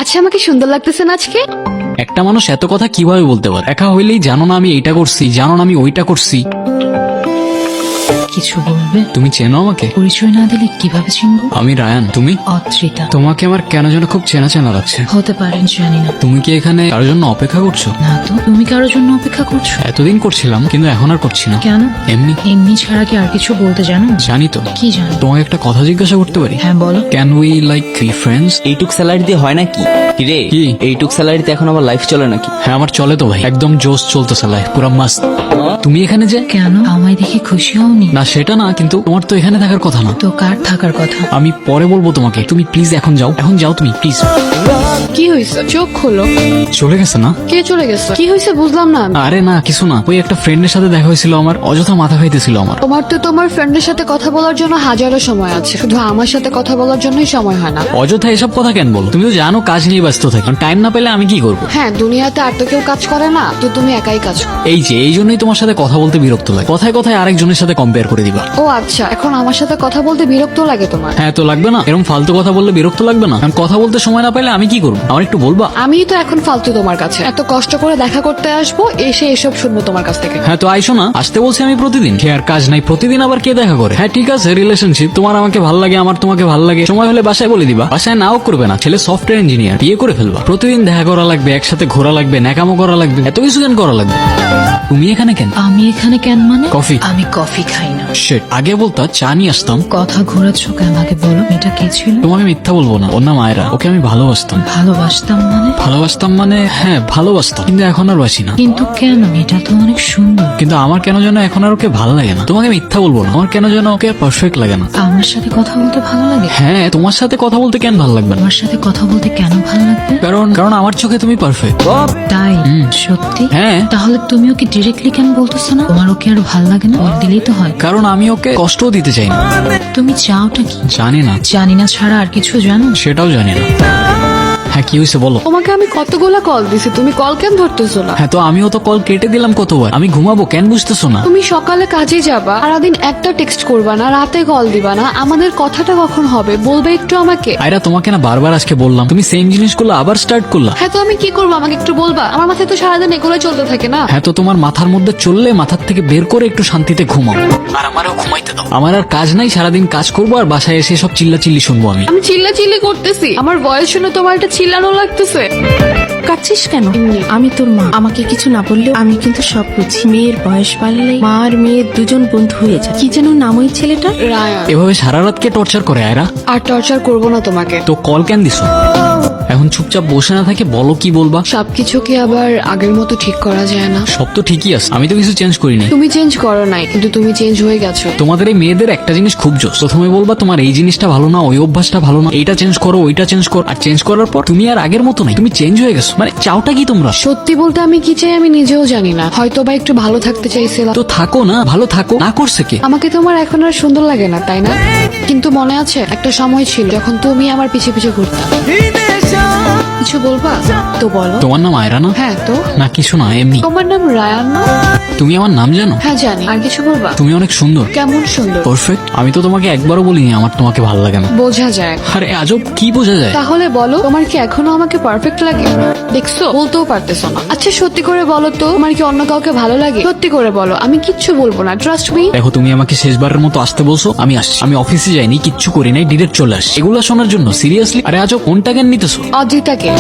আচ্ছা, আমাকে সুন্দর লাগতেছে না আজকে? একটা মানুষ এত কথা কিভাবে বলতে পারে? একা হইলেই জানো না আমি এইটা করছি, জানো না আমি ওইটা করছি। কিছু বলবে? তুমি চেনো আমাকে? পরিচয় না দিলে কিভাবে চিনবো? আমি রায়ান। তুমি? অত্রিতা। তোমাকে আমার কেন যেন খুব চেনা চেনা লাগছে। হতে পারেন, জানি না। তুমি কি এখানে কারোর জন্য অপেক্ষা করছো? না তো, তুমি কারোর জন্য অপেক্ষা করছো? এতদিন করছিলাম, কিন্তু এখন আর করছি না। কেন? এমনি। এমনি ছাড়া কি আর কিছু বলতে জানো? জানি তো। কি জানো? তোমাকে একটা কথা জিজ্ঞাসা করতে পারি? হ্যাঁ, বলো। Can we like be friends? এইটুক স্যালারি দিয়ে হয় নাকি? কিরে, কি? এইটুক স্যালারিতে এখন আবার লাইফ চলে নাকি? হ্যাঁ, আমার চলে তো ভাই, একদম জোশ চলতেছে লাইফ, পুরা মাস্ত। তুমি এখানে যে? কেন, আমায় দেখে খুশি হওনি? না, সেটা না, কিন্তু তোমার তো এখানে থাকার কথা না। তো কার থাকার কথা? আমি পরে বলবো তোমাকে, তুমি প্লিজ এখন যাও, এখন যাও তুমি প্লিজ। কি হয়েছে? চোখ খোলো। চলে গেছে না? কে চলে গেছে? কি হয়েছে বুঝলাম না আমি। আরে না, কিছু না, ওই একটা ফ্রেন্ডের সাথে দেখা হয়েছিল আমার, অযথা মাথা খাইতেছিল আমার। তোমার তো তোমার ফ্রেন্ডের সাথে কথা বলার জন্য হাজারো সময় আছে, শুধু আমার সাথে কথা বলার জন্যই সময় হয় না। অযথা এসব কথা কেন বলো? তুমি তো জানো কাজ নিয়ে ব্যস্ত থাকি, টাইম না পেলে আমি কি করবো? হ্যাঁ, দুনিয়াতে আর তো কেউ কাজ করে না, তো তুমি একাই কাজ করো। এই জন্যই তোমার সাথে কথা বলতে বিরক্ত লাগে, কথায় কথায় আরেকজনের সাথে কম্পেয়ার করে দিবা। ও আচ্ছা, এখন আমার সাথে কথা বলতে বিরক্ত লাগে তোমার? হ্যাঁ, তো লাগবে না? এরকম ফালতু কথা বললে বিরক্ত লাগবে না? কারণ কথা বলতে সময় না পেলে আমি কি করবো? আমার একটু বলবা? আমি তো এখন ফালতু তোমার কাছে, এত কষ্ট করে দেখা করতে আসবো, এসে এসব শুনবো তোমার কাছ থেকে। হ্যাঁ, তো আইসো না, আসতে বলছি আমি প্রতিদিন। সে আর কাজ নাই, প্রতিদিন আবার কে দেখা করে? হ্যাঁ ঠিক আছে, রিলেশনশিপ, তোমার আমাকে ভাল লাগে, আমার তোমাকে ভাল লাগে, সময় হলে বাসায় বলে দিবা। বাসায় নাও করবে না, ছেলে সফটওয়্যার ইঞ্জিনিয়ার, বিয়ে করে ফেলবা। প্রতিদিন দেখা করা লাগবে, একসাথে ঘোরা লাগবে, ন্যাকামো করা লাগবে, এত কিছু কেন করা লাগবে? তুমি এখানে কেন? আমি এখানে কেন মানে? কফি। আমি কফি খাই না। শিট, আগে বলতা চা নিয়ে আসতাম। কথা ঘোরাচ্ছ কেন? আগে বলো, এটা কে ছিল? তোমাকে মিথ্যা বলবো না, ওর নাম আয়রা, ওকে আমি ভালোবাসতাম। ভালোবাসতাম মানে? ভালোবাসতাম মানে হ্যাঁ ভালোবাসতাম, কিন্তু এখন আর বাসি না। কিন্তু কেন? এটা তো অনেক সুন্দর। কিন্তু আমার কেন যেন এখন আর ওকে ভালো লাগে না। তোমাকে মিথ্যা বলবো না, আমার কেন যেন ওকে পারফেক্ট লাগে না। আমার সাথে কথা বলতে ভালো লাগে? হ্যাঁ, তোমার সাথে কথা বলতে কেন ভালো লাগবে না? আমার সাথে কথা বলতে কেন ভালো লাগবে? কারণ কারণ আমার চোখে তুমি পারফেক্ট। তাই? সত্যি? হ্যাঁ, তাহলে তুমি ওকে ডিরেক্টলি কেন বলতেছো না? তোমার ওকে আর ভালো লাগে না? বলে দিলেই তো হয়। কারণ আমি ওকে কষ্টও দিতে চাই না। তুমি চাওটা কি? জানি না। জানি না ছাড়া আর কিছু জানো? সেটাও জানি না। হ্যাঁ, কি হয়েছে বলো? তোমাকে আমি কতগুলা কল দিছি, তুমি কল কেন ধরতেছো না? হ্যাঁ, তো আমিও তো কল কেটে দিলাম কতবার। আমি ঘুমাবো, কেন বুঝতেছো না? তুমি সকালে কাজে যাবা, সারাদিন একটা টেক্সট করবা না, রাতে কল দিবা না, আমাদের কথাটা কখন হবে বলবে একটু আমাকে। আয়রা, তোমাকে না বারবার আজকে বললাম, তুমি সেম জিনিসগুলো আবার স্টার্ট করলা। হ্যাঁ, তো আমি কি করবো আমাকে একটু বলবা? আমার মাথায় তো সারাদিন এগুলো চলতে থাকে না। হ্যাঁ, তো তোমার মাথার মধ্যে চললে মাথার থেকে বের করে একটু শান্তিতে ঘুমাও, আর আমারও ঘুমাইতে দাও। আমার আর কাজ নাই, সারাদিন কাজ করবো আর বাসায় এসে সব চিল্লা চিল্লি শুনবো আমি। আমি চিল্লা চিল্লি করতেছি? আমার ভয়েস শুনে তোমার এটা চিল্লানো লাগতেছে? কাচ্ছিস কেন? আমি তোর মা, আমাকে কিছু না বললেও আমি কিন্তু সব বুঝি। মেয়ের বয়স বাড়লে মা আর মেয়ের দুজন বন্ধু হয়ে যায়। কি যেন নাম ওই ছেলেটা? রায়া। এভাবে সারা রাতকে টর্চার করে আয়রা। আর টর্চার করবো না তোমাকে। তো কল কেন দিছো? এখন চুপচাপ বসে না থাকে বলো কি বলবা। সবকিছু কি আবার আগের মতো ঠিক করা যায় না? সব তো ঠিকই আছে, আমি তো কিছু চেঞ্জ করি নাই। তুমি চেঞ্জ করো নাই, কিন্তু তুমি চেঞ্জ হয়ে গেছো। তোমাদের এই মেয়েদের একটা জিনিস খুব জোস, প্রথমে বলবা তোমার এই জিনিসটা ভালো না, ওই অভ্যাসটা ভালো না, এইটা চেঞ্জ করো, ওইটা চেঞ্জ করো, আর চেঞ্জ করার পর তুমি আর আগের মতো নাই, তুমি চেঞ্জ হয়ে গেছো। মানে চাওটা কি তোমরা? সত্যি বলতে আমি কি চাই আমি নিজেও জানি না, হয়তো বা একটু ভালো থাকতে চাইছিলাম। তো থাকো না, ভালো থাকো, না করছে কে? আমাকে তোমার এখন আর সুন্দর লাগে না, তাই না? কিন্তু মনে আছে একটা সময় ছিল যখন তুমি আমার পিছে পিছে ঘুরতা। কিছু বলবা? তো বলো। তোমার নাম আয়রা না? হ্যাঁ, তো না কিছু না, এমনি। তোমার নাম রায়ান না? তুমি আমার নাম জানো? হ্যাঁ জানি। আর কিছু বলবা? তুমি অনেক সুন্দর। কেমন সুন্দর? পারফেক্ট। আমি তো তোমাকে একবারও বলিনি আমার তোমাকে ভালো লাগে না। বোঝা যায়। আরে আজব, কি বোঝা যায়? তাহলে বলো, তোমার কি এখনো আমাকে পারফেক্ট লাগে? দেখছো, বলতেও পারতেছো না। আচ্ছা সত্যি করে বলো তো, তোমার কি অন্য কাউকে ভালো লাগে? সত্যি করে বলো, আমি কিচ্ছু বলবো না, ট্রাস্ট মি। দেখো, তুমি আমাকে শেষবারের মতো আসতে বলছো, আমি আসছি। আমি অফিসে যাইনি, কিচ্ছু করি নাই, ডিরেক্ট চলে আসছি এগুলো শোনার জন্য। সিরিয়াসলি? আরে আজব, কোনটা কেন নিতেছো? অজিতাকে।